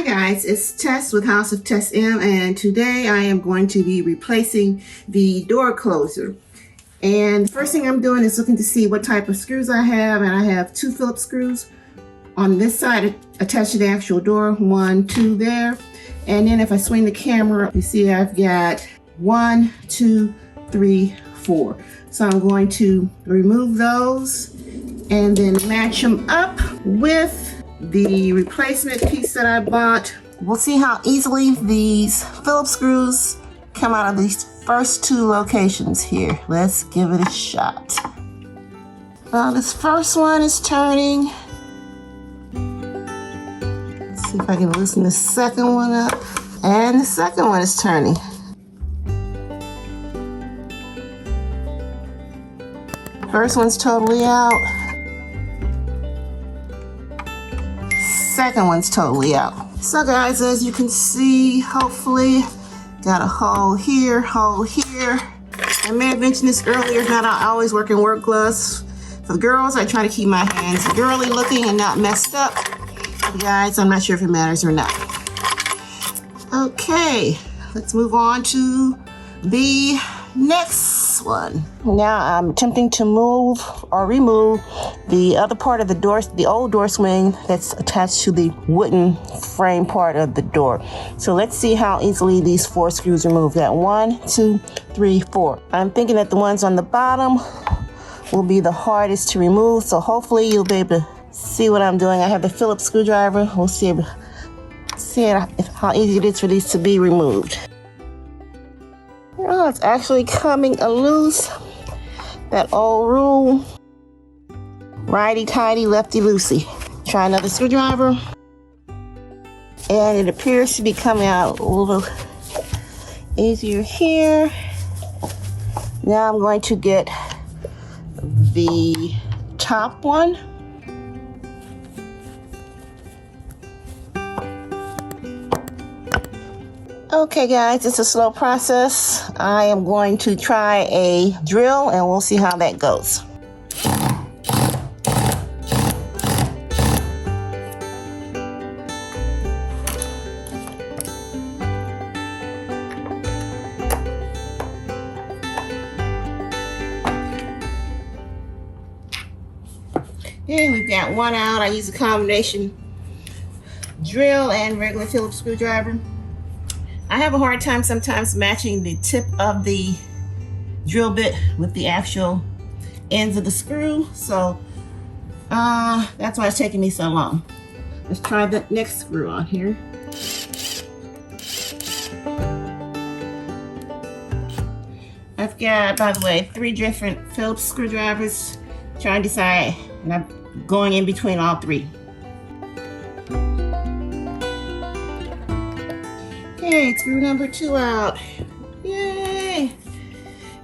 guys, it's Tess with HouseofTessM, and today I am going to be replacing the door closer. And the first thing I'm doing is looking to see what type of screws I have, and I have 2 Phillips screws on this side attached to the actual door, 1, 2 there. And then if I swing the camera, you see I've got 1, 2, 3, 4. So I'm going to remove those and then match them up with the replacement piece that I bought. We'll see how easily these Phillips screws come out of these first 2 locations here. Let's give it a shot. Well, this first one is turning. Let's see if I can loosen the second one up. And the second one is turning. First one's totally out. Second one's totally out. So guys, as you can see, hopefully, got a hole here, hole here. I may have mentioned this earlier, if not, I always work in work gloves. For the girls, I try to keep my hands girly looking and not messed up. For the guys, I'm not sure if it matters or not. Okay, let's move on to the next one. Now I'm attempting to move or remove the other part of the door, the old door swing that's attached to the wooden frame part of the door. So let's see how easily these 4 screws are moved. Got 1, 2, 3, 4. I'm thinking that the ones on the bottom will be the hardest to remove. So hopefully you'll be able to see what I'm doing. I have the Phillips screwdriver. We'll see how easy it is for these to be removed. Oh, it's actually coming loose. That old rule. Righty-tighty, lefty-loosey. Try another screwdriver. And it appears to be coming out a little easier here. Now I'm going to get the top one. Okay guys, it's a slow process. I am going to try a drill and we'll see how that goes. Okay, we've got one out. I use a combination drill and regular Phillips screwdriver. I have a hard time sometimes matching the tip of the drill bit with the actual ends of the screw, so that's why it's taking me so long. Let's try the next screw on here. I've got, by the way, 3 different Phillips screwdrivers. Trying to decide, and I'm going in between all 3. Okay, screw number 2 out. Yay!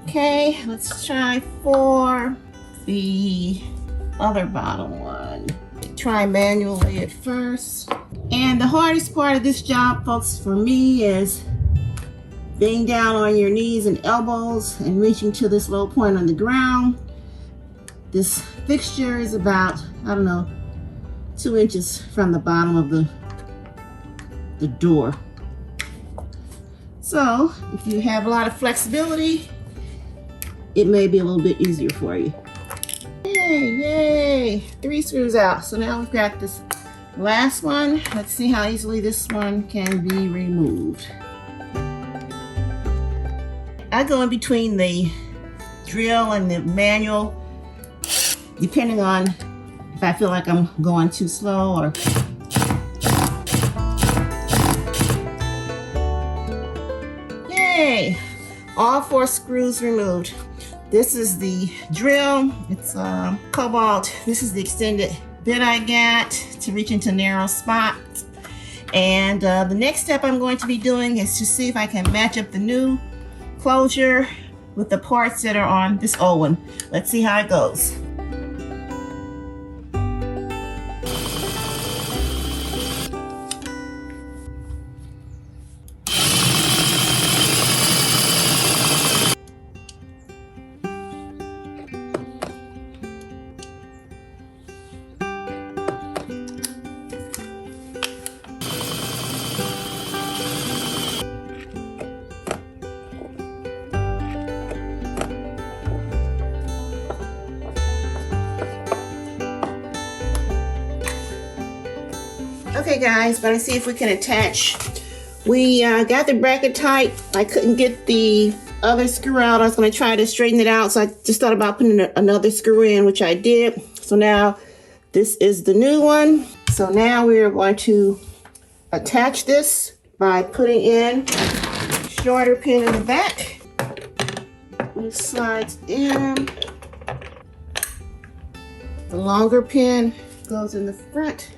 Okay, let's try for the other bottom one. Try manually at first. And the hardest part of this job, folks, for me is being down on your knees and elbows and reaching to this low point on the ground. This fixture is about, I don't know, 2 inches from the bottom of the door. So, if you have a lot of flexibility, it may be a little bit easier for you. Yay, yay! 3 screws out. So now we've got this last one. Let's see how easily this one can be removed. I go in between the drill and the manual, depending on if I feel like I'm going too slow or... Yay! All 4 screws removed. This is the drill. It's cobalt. This is the extended bit I got to reach into narrow spots. And the next step I'm going to be doing is to see if I can match up the new closure with the parts that are on this old one. Let's see how it goes. Okay guys, gonna see if we can attach. We got the bracket tight. I couldn't get the other screw out. I was gonna try to straighten it out, so I just thought about putting another screw in, which I did. So now this is the new one. So now we are going to attach this by putting in a shorter pin in the back. It slides in. The longer pin goes in the front.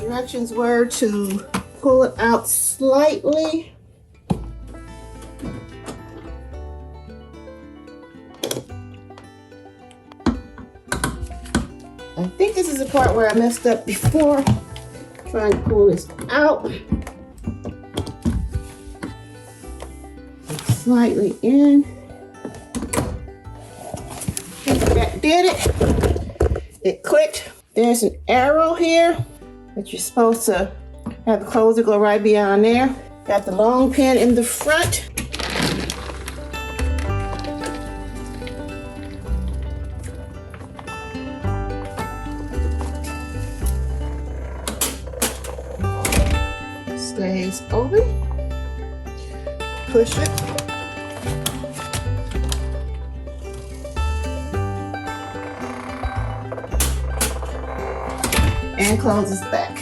Directions were to pull it out slightly. I think this is the part where I messed up before, trying to pull this out. Slightly in. I think that did it. It clicked. There's an arrow here that you're supposed to have the closer go right beyond there. Got the long pin in the front. Stays open. Push it. And closes back.